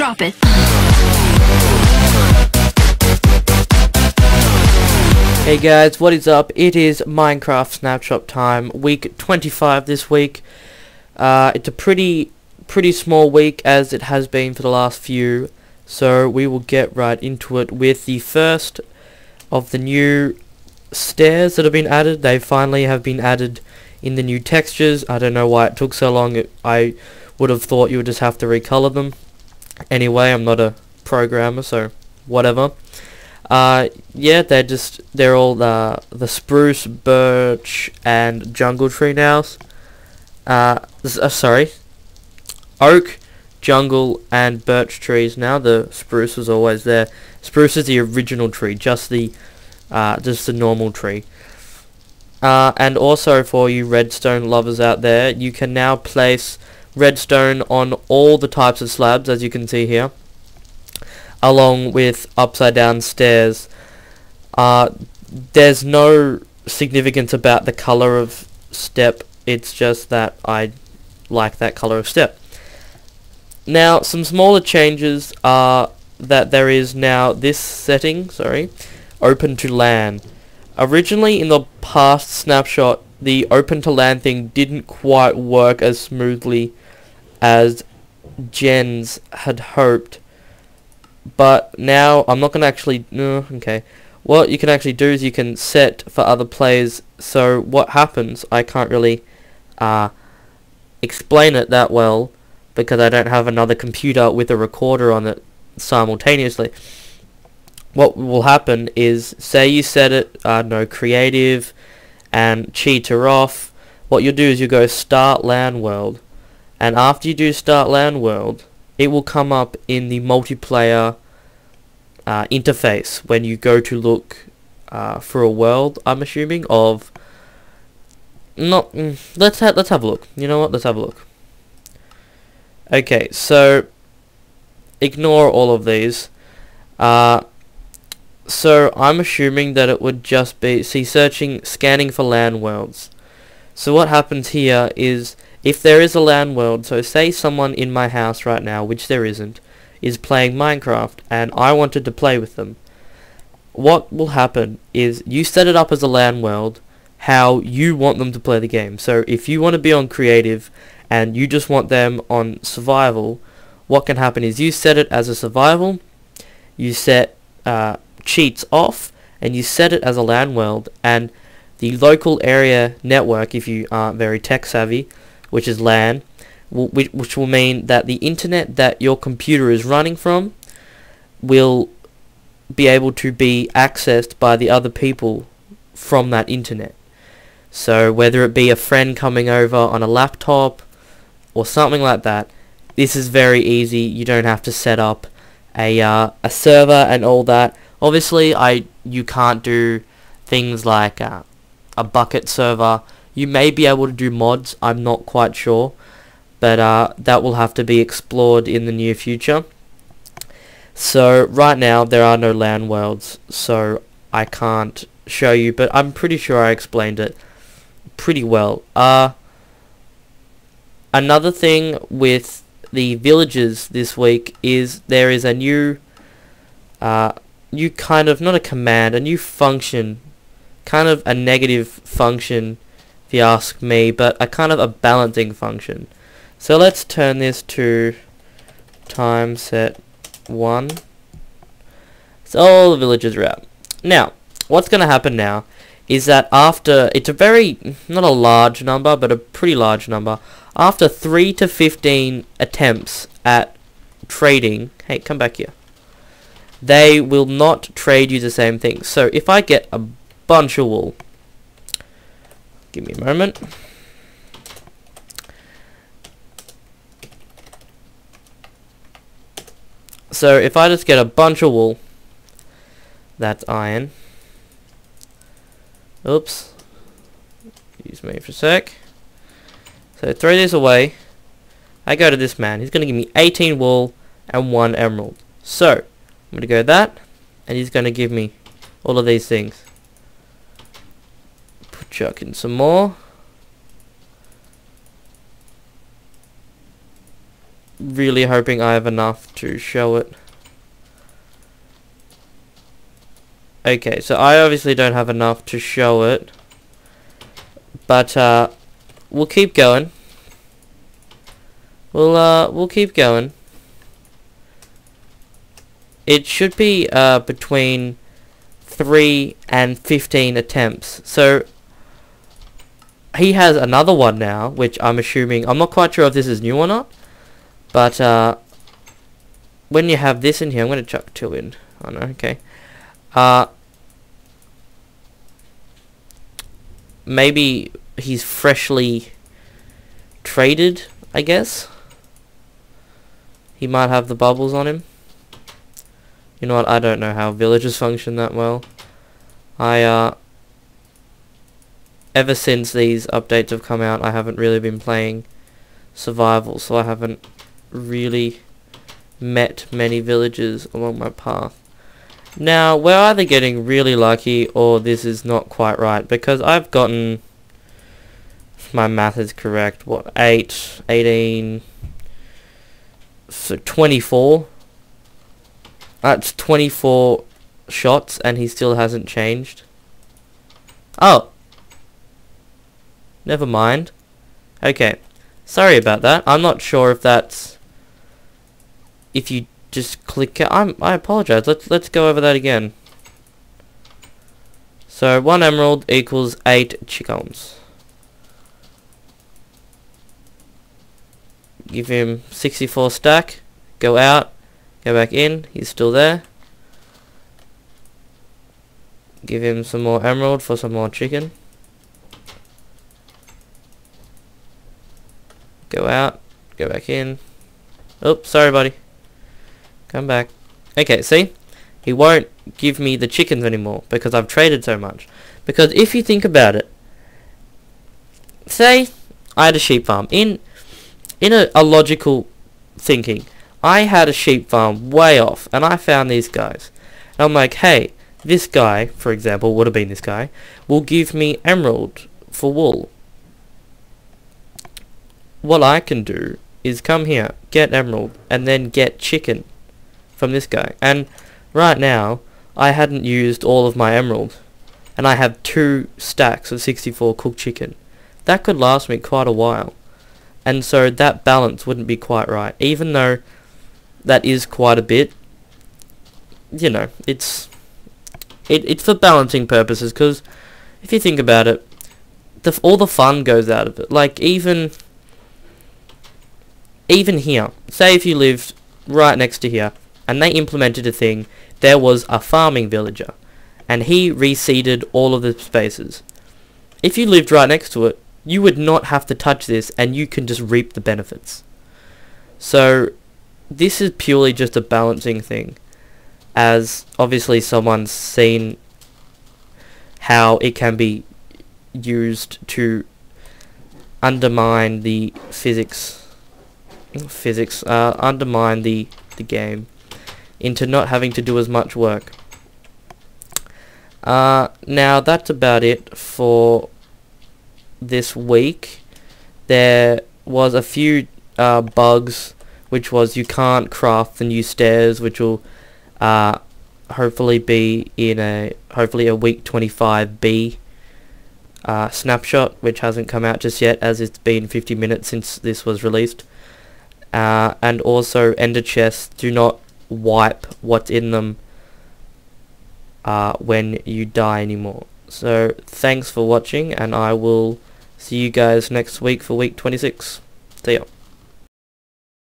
Drop it. Hey guys, what is up? It is Minecraft Snapshot time, week 25 this week. It's a pretty small week as it has been for the last few, so we will get right into it with the first of the new stairs that have been added. They finally have been added in the new textures. I don't know why it took so long. I would have thought you would just have to recolor them. Anyway, I'm not a programmer, so whatever. Yeah, they're all the spruce, birch, and jungle tree now. Sorry, oak, jungle, and birch trees now. The spruce was always there. Spruce is the original tree, just the normal tree. And also for you redstone lovers out there, you can now place redstone on all the types of slabs, as you can see here, along with upside down stairs. There's no significance about the color of step, it's just that I like that color of step. Now, some smaller changes are that there is now this setting, open to LAN. Originally in the past snapshot, the open to LAN thing didn't quite work as smoothly as Jens had hoped. But now I'm not going to actually... okay. What you can actually do is you can set for other players. So what happens, I can't really explain it that well because I don't have another computer with a recorder on it simultaneously. What will happen is, say you set it, creative and cheater off. What you'll do is you go start LAN world. And after you do start LAN world, it will come up in the multiplayer interface when you go to look for a world, I'm assuming, of... let's have a look. You know what? Let's have a look. Okay, so ignore all of these. So I'm assuming that it would just be, scanning for LAN worlds. So what happens here is, if there is a LAN world, so say someone in my house right now, which there isn't, is playing Minecraft, and I wanted to play with them, what will happen is you set it up as a LAN world how you want them to play the game. So if you want to be on creative and you just want them on survival, what can happen is you set it as a survival, you set cheats off, and you set it as a LAN world, and the local area network, if you aren't very tech savvy, which is LAN, which will mean that the internet that your computer is running from will be able to be accessed by the other people from that internet. So whether it be a friend coming over on a laptop or something like that, this is very easy. You don't have to set up a server and all that. Obviously, you can't do things like a bucket server. You may be able to do mods, I'm not quite sure, but that will have to be explored in the near future. So right now there are no LAN worlds, so I can't show you, but I'm pretty sure I explained it pretty well. Another thing with the villages this week is there is a new kind of, not a command, a new function, kind of a negative function if you ask me, but a kind of a balancing function. So let's turn this to time set 1. So all the villages are out. Now, what's going to happen now is that after, it's a very, not a large number, but a pretty large number, after 3 to 15 attempts at trading, hey, come back here, they will not trade you the same thing. So if I get a bunch of wool, give me a moment. So if I just get a bunch of wool, that's iron. Oops. Excuse me for a sec. So throw this away. I go to this man. He's going to give me 18 wool and 1 emerald. So I'm going to go that, and he's going to give me all of these things. Chuck in some more. really hoping I have enough to show it. Okay, so I obviously don't have enough to show it, but we'll keep going. We'll keep going. It should be between 3 and 15 attempts. So he has another one now, which I'm assuming, I'm not quite sure if this is new or not, but when you have this in here, I'm going to chuck 2 in. Oh no, okay. Maybe he's freshly traded, I guess. He might have the bubbles on him. You know what, I don't know how villages function that well. Ever since these updates have come out, I haven't really been playing survival, so I haven't really met many villagers along my path. Now, we're either getting really lucky or this is not quite right, because I've gotten, if my math is correct, what, 8, 18, so 24. That's 24 shots and he still hasn't changed. Oh. Never mind. Okay. Sorry about that. I'm not sure if that's... If you just click... I apologize. Let's go over that again. So 1 emerald equals 8 chickens. Give him 64 stack. Go out. Go back in. He's still there. Give him some more emerald for some more chicken. Go out. Go back in. Oops, sorry buddy. Come back. Okay, see? He won't give me the chickens anymore because I've traded so much. Because if you think about it, say I had a sheep farm. In a logical thinking, I had a sheep farm way off and I found these guys. And I'm like, hey, this guy, for example, would have been this guy, will give me emerald for wool. What I can do is come here, get emerald, and then get chicken from this guy. And right now, I hadn't used all of my emerald, and I have 2 stacks of 64 cooked chicken. That could last me quite a while. And so that balance wouldn't be quite right. Even though that is quite a bit, you know, it's for balancing purposes, because if you think about it, all the fun goes out of it. Like, even here, say if you lived right next to here, and they implemented a thing, there was a farming villager, and he reseeded all of the spaces. If you lived right next to it, you would not have to touch this, and you can just reap the benefits. So, this is purely just a balancing thing, as obviously someone's seen how it can be used to undermine the undermine the game into not having to do as much work. Now that's about it for this week. There was a few bugs, which was you can't craft the new stairs, which will hopefully be in a week 25B snapshot, which hasn't come out just yet, as it's been 50 minutes since this was released. And also ender chests do not wipe what's in them when you die anymore. So thanks for watching, and I will see you guys next week for week 26. See ya.